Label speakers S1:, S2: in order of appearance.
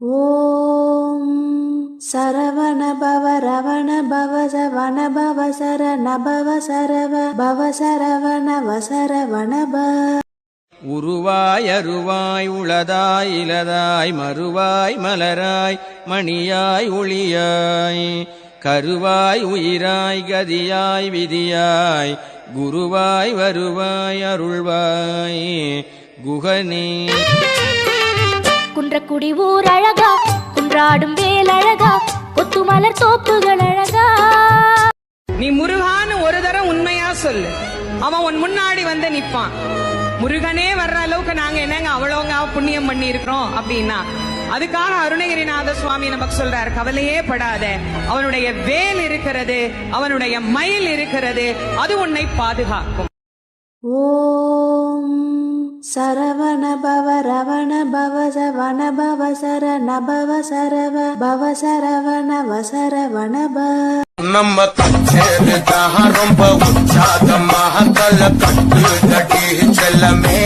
S1: ஓம் சரவண பவ ரவண பவ சவண பவ சரண பவ சரவ பவ சரவண வசரவண ப.
S2: உருவாய் அருவாய் உளதாய் இலதாய் மறுவாய் மலராய் மணியாய் ஒளியாய் கருவாய் உயிராய் கதியாய் விதியாய் குருவாய் வருவாய் அருள்வாய் குகனே.
S3: குன்றக்குடி ஊர் அழகா, குன்றாடும் வேல் அழகா, கொத்துமலர் தோப்புகள் அழகா.
S4: நீ முருகான்னு ஒரு தரம் உண்மையா சொல்லு, அவன் உன் முன்னாடி வந்து நிப்பான். முருகனே வர்ற அளவுக்கு நாங்க என்னங்க அவ்வளோங்க புண்ணியம் பண்ணி இருக்கிறோம் அப்படின்னா, அதுக்காக அருணகிரிநாத சுவாமி நமக்கு சொல்றாரு, கவலையே படாத, அவனுடைய வேல் இருக்கிறது, அவனுடைய மயில் இருக்கிறது, அது உன்னை பாதுகாக்கும்.
S1: ஓம் சரவண பவ ரவண பவ சவண பவ சரண பவ சரவ பவ சரவண வசரவண ப.
S5: நம்ம கச்சேரிதான் ரொம்ப உற்சாகமாக கல கட்டு கட்டி செல்லமே.